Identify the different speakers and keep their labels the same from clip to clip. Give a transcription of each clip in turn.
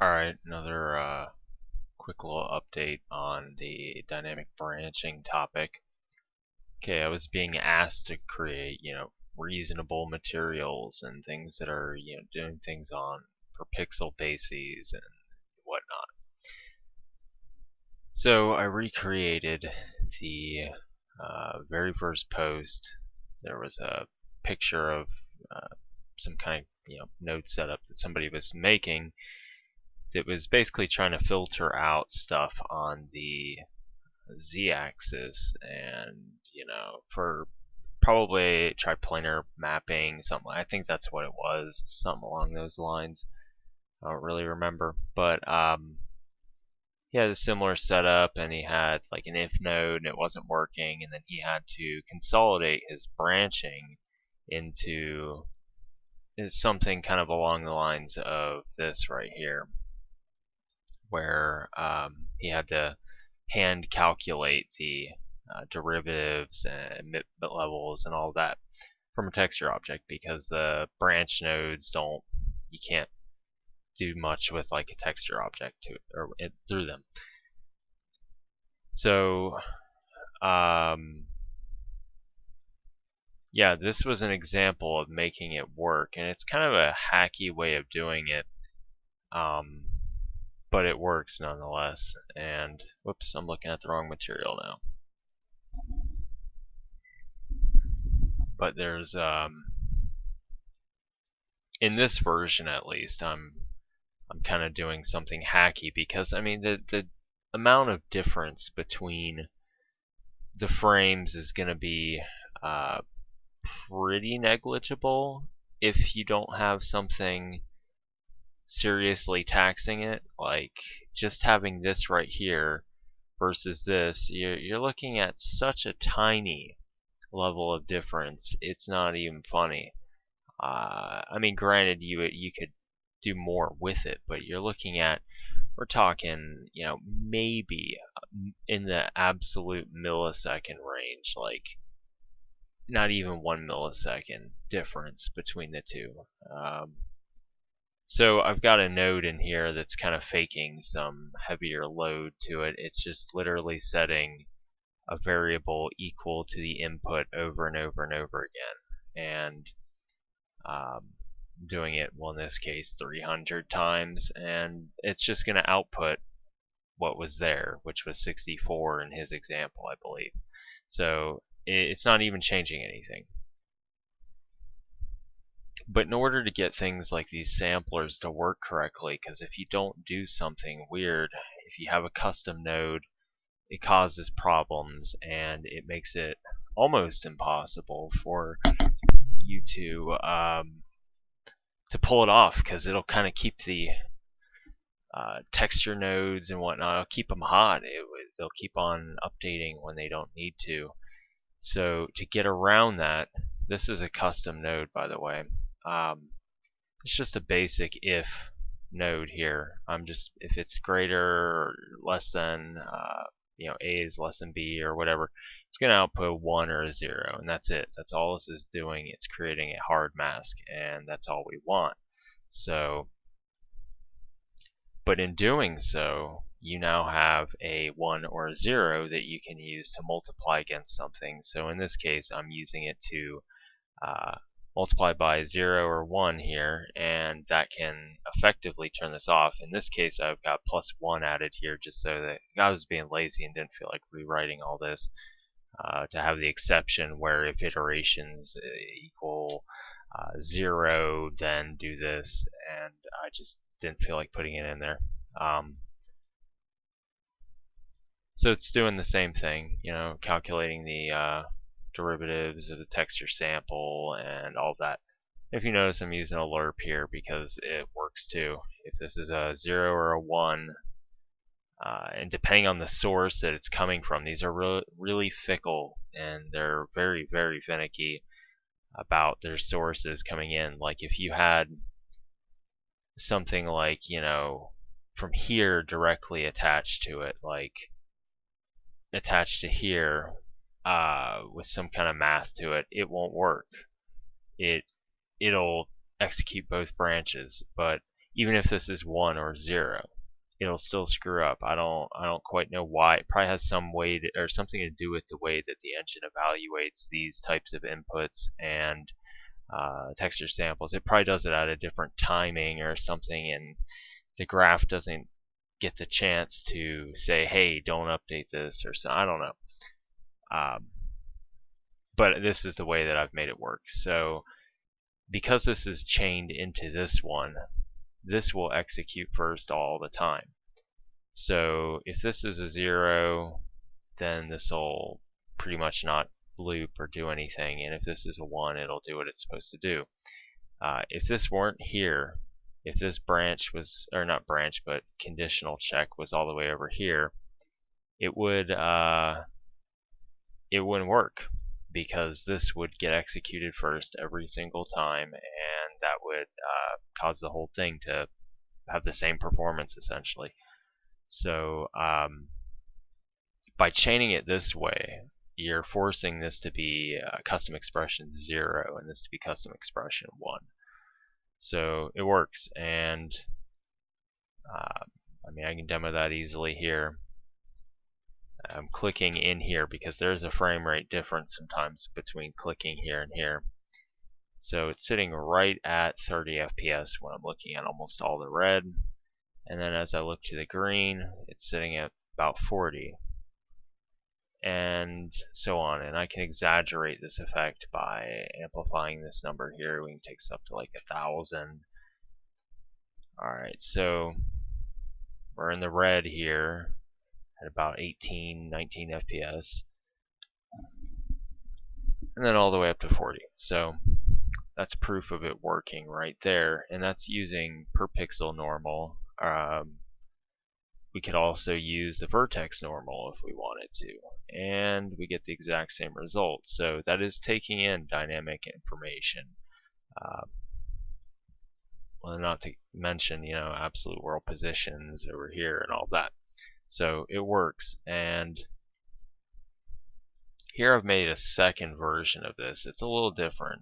Speaker 1: Alright, another quick little update on the dynamic branching topic. Okay, I was being asked to create, reasonable materials and things that are, doing things on per pixel bases and whatnot. So I recreated the very first post. There was a picture of some kind of, node setup that somebody was making that was basically trying to filter out stuff on the z-axis, and for probably triplanar mapping, something. I think that's what it was, something along those lines. I don't really remember, but he had a similar setup, and he had like an if node, and it wasn't working, and then he had to consolidate his branching into something kind of along the lines of this right here, where he had to hand calculate the derivatives and bit levels and all that from a texture object, because the branch nodes you can't do much with like a texture object through them. So yeah, this was an example of making it work, and it's kind of a hacky way of doing it. But it works nonetheless. And whoops, I'm looking at the wrong material now. But there's in this version at least, I'm kind of doing something hacky, because I mean the amount of difference between the frames is going to be pretty negligible if you don't have something seriously taxing it, like just having this right here versus this. You're looking at such a tiny level of difference, it's not even funny. I mean, granted, you could do more with it, but we're talking, maybe in the absolute millisecond range, like not even 1 millisecond difference between the two. So I've got a node in here that's kind of faking some heavier load to it. It's just literally setting a variable equal to the input over and over and over again, and doing it, well, in this case 300 times, and it's just going to output what was there, which was 64 in his example, I believe. So it's not even changing anything. But in order to get things like these samplers to work correctly, because if you don't do something weird, if you have a custom node, it causes problems, and it makes it almost impossible for you to pull it off, because it'll kind of keep the texture nodes and whatnot, it'll keep them hot. They'll keep on updating when they don't need to. So to get around that, this is a custom node, by the way. It's just a basic if node here. If it's greater or less than, A is less than B or whatever, it's going to output a 1 or a 0, and that's it. That's all this is doing. It's creating a hard mask, and that's all we want. So, but in doing so, you now have a 1 or a 0 that you can use to multiply against something. So in this case, I'm using it to multiply by 0 or 1 here, and that can effectively turn this off. In this case, I've got +1 added here just so that I was being lazy and didn't feel like rewriting all this to have the exception where if iterations equal 0, then do this, and I just didn't feel like putting it in there. So it's doing the same thing, calculating the derivatives of the texture sample and all that. If you notice, I'm using a lerp here because it works too. If this is a 0 or a 1, and depending on the source that it's coming from, these are really fickle, and they're very, very finicky about their sources coming in. Like if you had something like, from here directly attached to it, like attached to here, with some kind of math to it, it won't work. It'll execute both branches, but even if this is 1 or 0, it'll still screw up. I don't quite know why. It probably has some way to, or something to do with the way that the engine evaluates these types of inputs and texture samples. It probably does it at a different timing or something, and the graph doesn't get the chance to say, hey, don't update this, or so. I don't know. But this is the way that I've made it work. So because this is chained into this one, this will execute first all the time. So if this is a 0, then this will pretty much not loop or do anything. And if this is a 1, it'll do what it's supposed to do. If this weren't here, if this branch was, or not branch, but conditional check was all the way over here, it wouldn't work, because this would get executed first every single time, and that would cause the whole thing to have the same performance essentially. So by chaining it this way, you're forcing this to be custom expression 0 and this to be custom expression 1. So it works, and I mean, I can demo that easily here. I'm clicking in here because there's a frame rate difference sometimes between clicking here and here. So it's sitting right at 30 FPS when I'm looking at almost all the red. And then as I look to the green, it's sitting at about 40. And so on. And I can exaggerate this effect by amplifying this number here. We can take this up to like 1,000. Alright, so we're in the red here at about 18, 19 FPS. And then all the way up to 40. So that's proof of it working right there. And that's using per pixel normal. We could also use the vertex normal if we wanted to, and we get the exact same result. So that is taking in dynamic information. Well, not to mention, absolute world positions over here and all that. So it works. And here I've made a second version of this. It's a little different.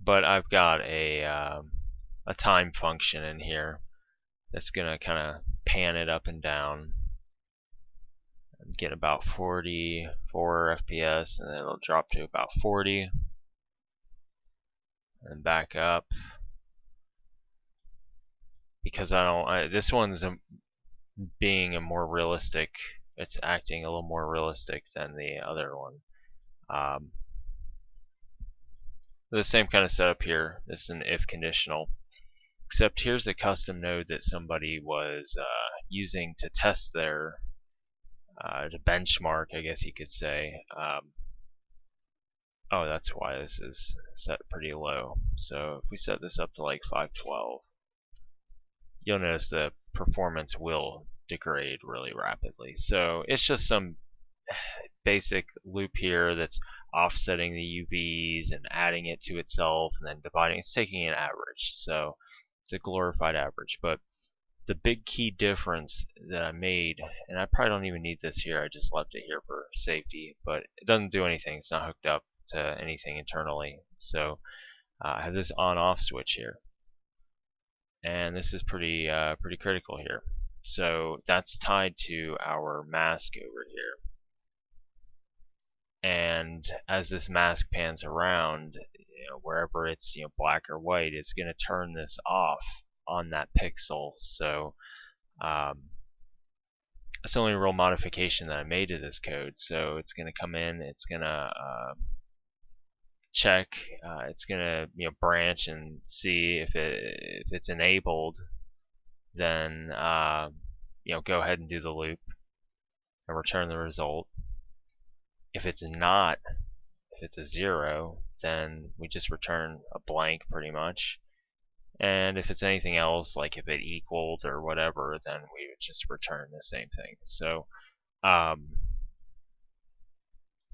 Speaker 1: But I've got a time function in here that's going to kind of pan it up and down and get about 44 FPS, and then it'll drop to about 40 and back up, because this one's being a more realistic, it's acting a little more realistic than the other one. The same kind of setup here. This is an if conditional, except here's a custom node that somebody was using to test their to benchmark, I guess you could say. Oh, that's why this is set pretty low. So if we set this up to like 512, you'll notice the performance will degrade really rapidly. So it's just some basic loop here that's offsetting the UVs and adding it to itself and then dividing. It's taking an average. So it's a glorified average. But the big key difference that I made, and I probably don't even need this here, I just left it here for safety, but it doesn't do anything. It's not hooked up to anything internally. So I have this on-off switch here, and this is pretty critical here. So that's tied to our mask over here. And as this mask pans around, wherever it's black or white, it's going to turn this off on that pixel. So that's the only real modification that I made to this code. So it's going to come in, it's going to check, it's going to branch and see if it's enabled. Then go ahead and do the loop and return the result. If it's not, if it's a 0, then we just return a blank pretty much. And if it's anything else, like if it equals or whatever, then we would just return the same thing. So,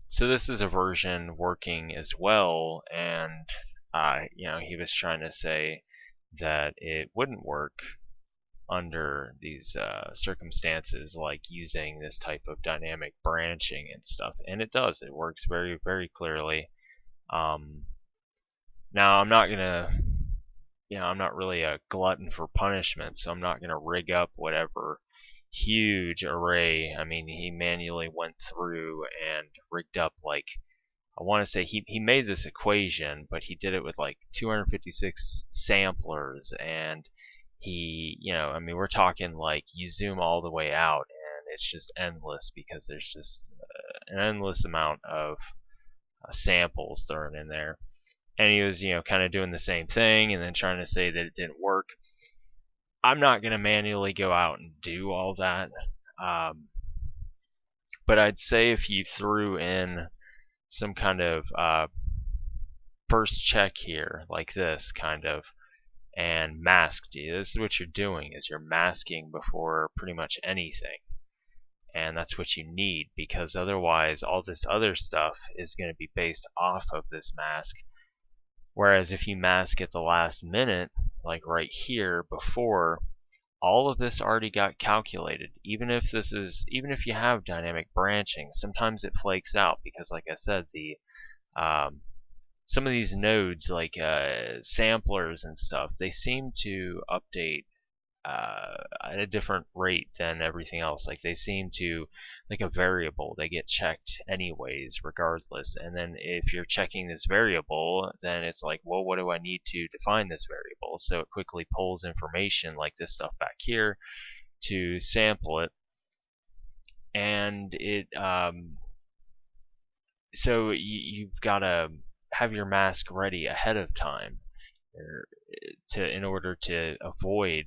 Speaker 1: so this is a version working as well, and he was trying to say that it wouldn't work under these circumstances, like using this type of dynamic branching and stuff, and it does. It works very, very clearly. Now I'm not gonna, I'm not really a glutton for punishment, so I'm not gonna rig up whatever huge array. I mean, he manually went through and rigged up, like, I want to say he made this equation, but he did it with like 256 samplers, and I mean, we're talking like you zoom all the way out, and it's just endless because there's just an endless amount of samples thrown in there. And he was, kind of doing the same thing and then trying to say that it didn't work. I'm not going to manually go out and do all that. But I'd say if you threw in some kind of first check here, like this kind of, and masked you, this is what you're doing, is you're masking before pretty much anything. And that's what you need, because otherwise all this other stuff is going to be based off of this mask. Whereas if you mask at the last minute, like right here before, all of this already got calculated. Even if you have dynamic branching, sometimes it flakes out because, like I said, some of these nodes, like samplers and stuff, they seem to update at a different rate than everything else. Like they seem to, like a variable, they get checked anyways, regardless. And then if you're checking this variable, then it's like, well, what do I need to define this variable? So it quickly pulls information like this stuff back here to sample it, and it so you've got to have your mask ready ahead of time in order to avoid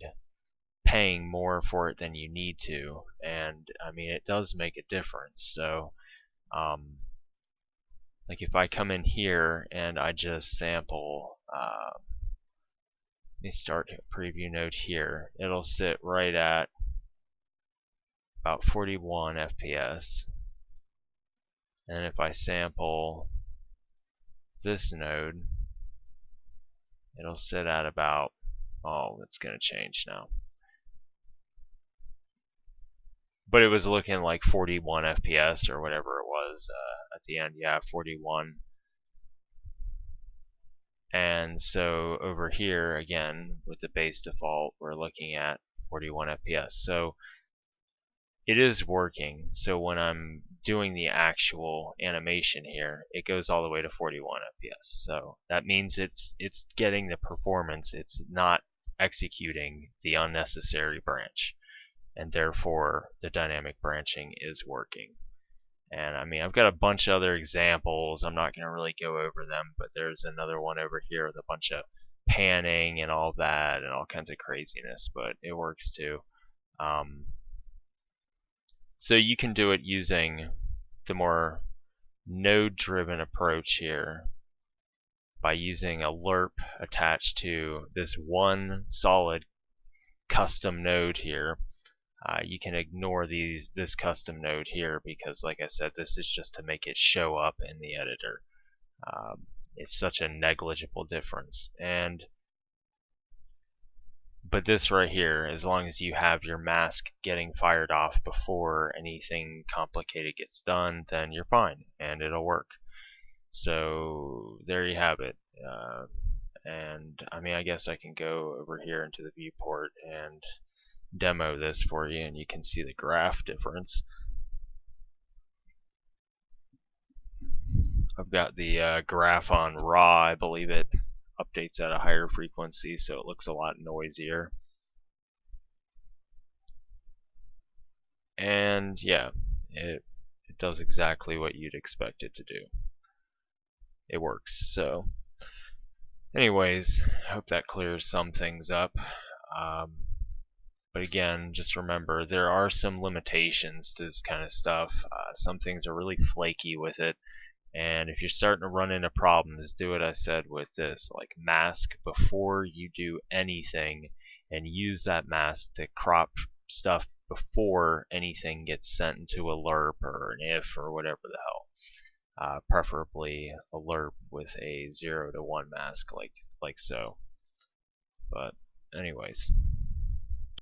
Speaker 1: paying more for it than you need to. And I mean, it does make a difference. So like if I come in here and I just sample, let me start a preview node here, it'll sit right at about 41 FPS. And if I sample this node, it'll sit at about, it's going to change now. But it was looking like 41 FPS or whatever it was at the end. Yeah, 41. And so over here, again, with the base default, we're looking at 41 FPS. So it is working. So when I'm doing the actual animation here, it goes all the way to 41 FPS. So that means it's getting the performance. It's not executing the unnecessary branch, and therefore the dynamic branching is working. And I mean, I've got a bunch of other examples. I'm not going to really go over them, but there's another one over here with a bunch of panning and all that and all kinds of craziness, but it works too. So you can do it using the more node-driven approach here by using a lerp attached to this one solid custom node here. You can ignore this custom node here because, like I said, this is just to make it show up in the editor. It's such a negligible difference. But this right here, as long as you have your mask getting fired off before anything complicated gets done, then you're fine and it'll work. So there you have it. And I mean, I guess I can go over here into the viewport and demo this for you, and you can see the graph difference. I've got the graph on raw. I believe it updates at a higher frequency, so it looks a lot noisier. And yeah, it does exactly what you'd expect it to do. It works. So anyways, I hope that clears some things up. But again, just remember, there are some limitations to this kind of stuff. Some things are really flaky with it. And if you're starting to run into problems, do what I said with this. Like, mask before you do anything, and use that mask to crop stuff before anything gets sent into a lerp or an if or whatever the hell. Preferably a lerp with a 0 to 1 mask like so. But anyways.